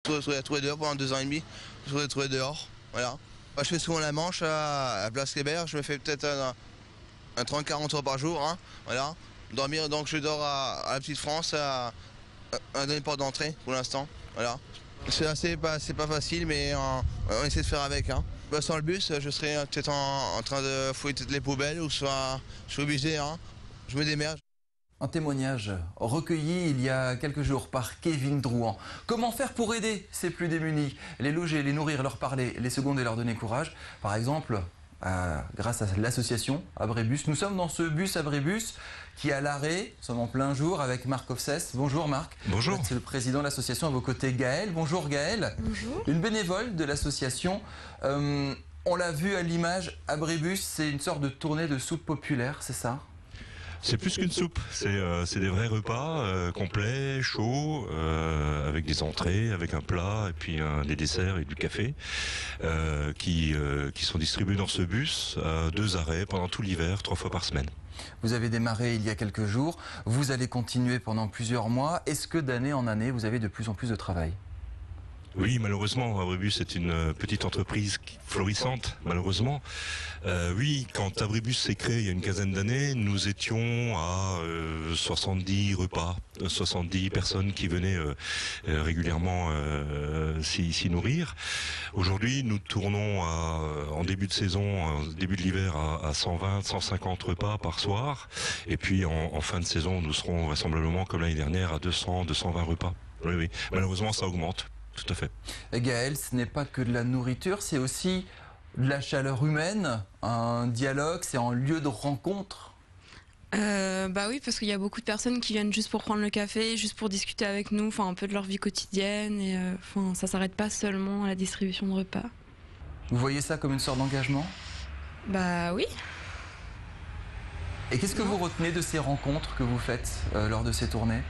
Je me suis retrouvé dehors pendant 2 ans et demi. Je me suis retrouvé dehors. Voilà. Moi, je fais souvent la Manche à Place Kléber. Je me fais peut-être un 30-40 heures par jour. Hein. Voilà. Dormir, donc je dors à la Petite France, à donner porte d'entrée pour l'instant. Voilà. C'est pas facile, mais on essaie de faire avec. Hein. Bah, sans le bus, je serais peut-être en train de fouiller toutes les poubelles, ou soit je suis obligé. Hein. Je me démerde. Un témoignage recueilli il y a quelques jours par Kevin Drouan. Comment faire pour aider ces plus démunis? Les loger, les nourrir, leur parler, les seconder, leur donner courage. Par exemple, grâce à l'association Abribus. Nous sommes dans ce bus Abribus qui est à l'arrêt. Nous sommes en plein jour avec Marc Offsès. Bonjour Marc. Bonjour. C'est le président de l'association. À vos côtés, Gaëlle. Bonjour Gaëlle. Bonjour. Une bénévole de l'association. On l'a vu à l'image, Abribus, c'est une sorte de tournée de soupe populaire, c'est ça? C'est plus qu'une soupe, c'est des vrais repas complets, chauds, avec des entrées, avec un plat et puis des desserts et du café qui sont distribués dans ce bus à 2 arrêts pendant tout l'hiver, 3 fois par semaine. Vous avez démarré il y a quelques jours, vous allez continuer pendant plusieurs mois. Est-ce que d'année en année, vous avez de plus en plus de travail? Oui, malheureusement, Abribus est une petite entreprise florissante, malheureusement. Oui, quand Abribus s'est créé il y a une quinzaine d'années, nous étions à 70 repas, 70 personnes qui venaient régulièrement s'y nourrir. Aujourd'hui, nous tournons en début de saison, en début de l'hiver, à 120, 150 repas par soir. Et puis en fin de saison, nous serons vraisemblablement, comme l'année dernière, à 200, 220 repas. Oui, oui. Malheureusement, ça augmente. Tout à fait. Et Gaëlle, ce n'est pas que de la nourriture, c'est aussi de la chaleur humaine, un dialogue, c'est un lieu de rencontre. Bah oui, parce qu'il y a beaucoup de personnes qui viennent juste pour prendre le café, juste pour discuter avec nous, enfin un peu de leur vie quotidienne, et enfin ça s'arrête pas seulement à la distribution de repas. Vous voyez ça comme une sorte d'engagement? Bah oui. Et qu'est-ce que vous retenez de ces rencontres que vous faites lors de ces tournées?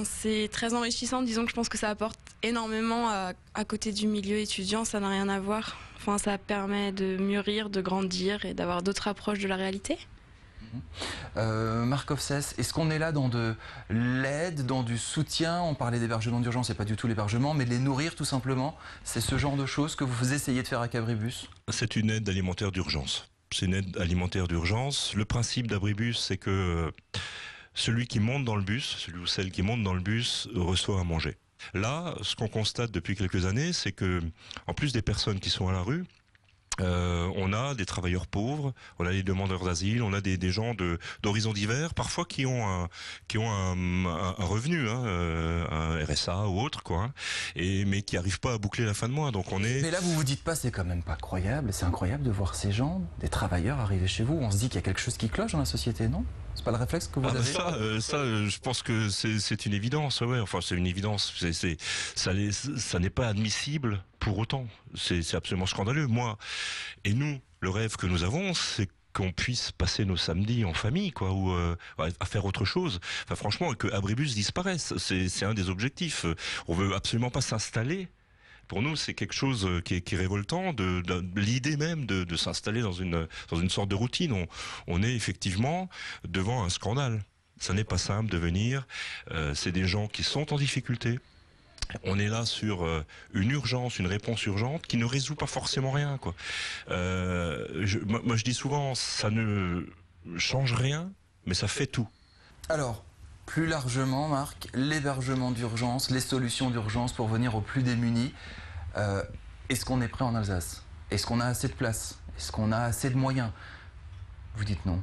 C'est très enrichissant, disons que je pense que ça apporte énormément à côté du milieu étudiant, ça n'a rien à voir. Enfin, ça permet de mûrir, de grandir et d'avoir d'autres approches de la réalité. Marc Offsès, est-ce qu'on est là dans de l'aide, dans du soutien? On parlait d'hébergement d'urgence, c'est pas du tout l'hébergement, mais de les nourrir tout simplement. C'est ce genre de choses que vous essayez de faire avec Abribus? C'est une aide alimentaire d'urgence. C'est une aide alimentaire d'urgence. Le principe d'Abribus, c'est que celui qui monte dans le bus, celui ou celle qui monte dans le bus, reçoit à manger. Là, ce qu'on constate depuis quelques années, c'est que, en plus des personnes qui sont à la rue, on a des travailleurs pauvres, on a des demandeurs d'asile, on a des gens d'horizons divers, parfois qui ont un revenu, hein, un RSA ou autre, quoi, hein, mais qui n'arrivent pas à boucler la fin de mois. Donc on est. Mais là, vous vous dites pas, c'est quand même pas croyable. C'est incroyable de voir ces gens, des travailleurs, arriver chez vous. On se dit qu'il y a quelque chose qui cloche dans la société, non? C'est pas le réflexe que vous avez? Je pense que c'est une évidence. Ouais, enfin, c'est une évidence. Ça n'est pas admissible. Pour autant, c'est absolument scandaleux. Moi et nous, le rêve que nous avons, c'est qu'on puisse passer nos samedis en famille, quoi, ou à faire autre chose. Enfin, franchement, que Abribus disparaisse, c'est un des objectifs. On veut absolument pas s'installer. Pour nous, c'est quelque chose qui est révoltant, de l'idée même de s'installer dans une sorte de routine. On est effectivement devant un scandale. Ça n'est pas simple de venir. C'est des gens qui sont en difficulté. On est là sur une urgence, une réponse urgente qui ne résout pas forcément rien, quoi. Moi, je dis souvent, ça ne change rien, mais ça fait tout. Alors, plus largement, Marc, l'hébergement d'urgence, les solutions d'urgence pour venir aux plus démunis. Est-ce qu'on est prêt en Alsace? Est-ce qu'on a assez de place? Est-ce qu'on a assez de moyens? Vous dites non.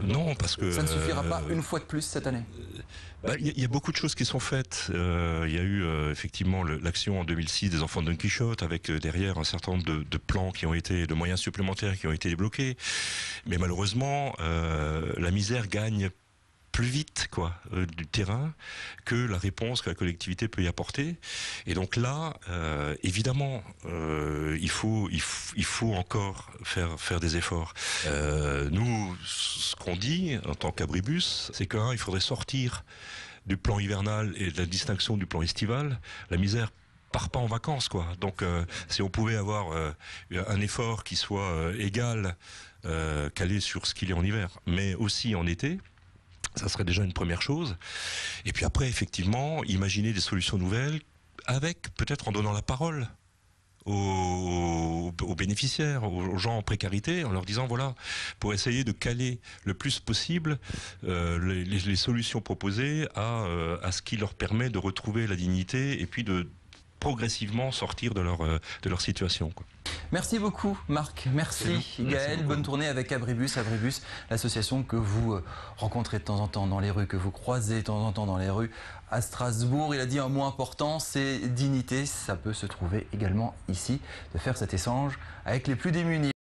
Non, parce que ça ne suffira pas une fois de plus cette année. Il y a beaucoup de choses qui sont faites. Il y a eu effectivement l'action en 2006 des enfants de Don Quichotte, avec derrière un certain nombre de plans qui ont été, de moyens supplémentaires qui ont été débloqués. Mais malheureusement, la misère gagne plus vite, quoi, du terrain que la réponse que la collectivité peut y apporter. Et donc là, évidemment, il faut encore faire des efforts. Nous, ce qu'on dit en tant qu'Abribus, c'est qu'il faudrait sortir du plan hivernal et de la distinction du plan estival. La misère part pas en vacances, quoi. Donc si on pouvait avoir un effort qui soit égal, calé sur ce qu'il est en hiver, mais aussi en été, Ça serait déjà une première chose. Et puis après, effectivement, imaginer des solutions nouvelles avec, peut-être en donnant la parole aux bénéficiaires, aux gens en précarité, en leur disant voilà, pour essayer de caler le plus possible les solutions proposées à ce qui leur permet de retrouver la dignité et puis de progressivement sortir de leur situation, quoi. Merci beaucoup Marc, merci Gaël, bonne tournée avec Abribus. Abribus, l'association que vous rencontrez de temps en temps dans les rues, que vous croisez de temps en temps dans les rues à Strasbourg. Il a dit un mot important, c'est dignité. Ça peut se trouver également ici, de faire cet échange avec les plus démunis.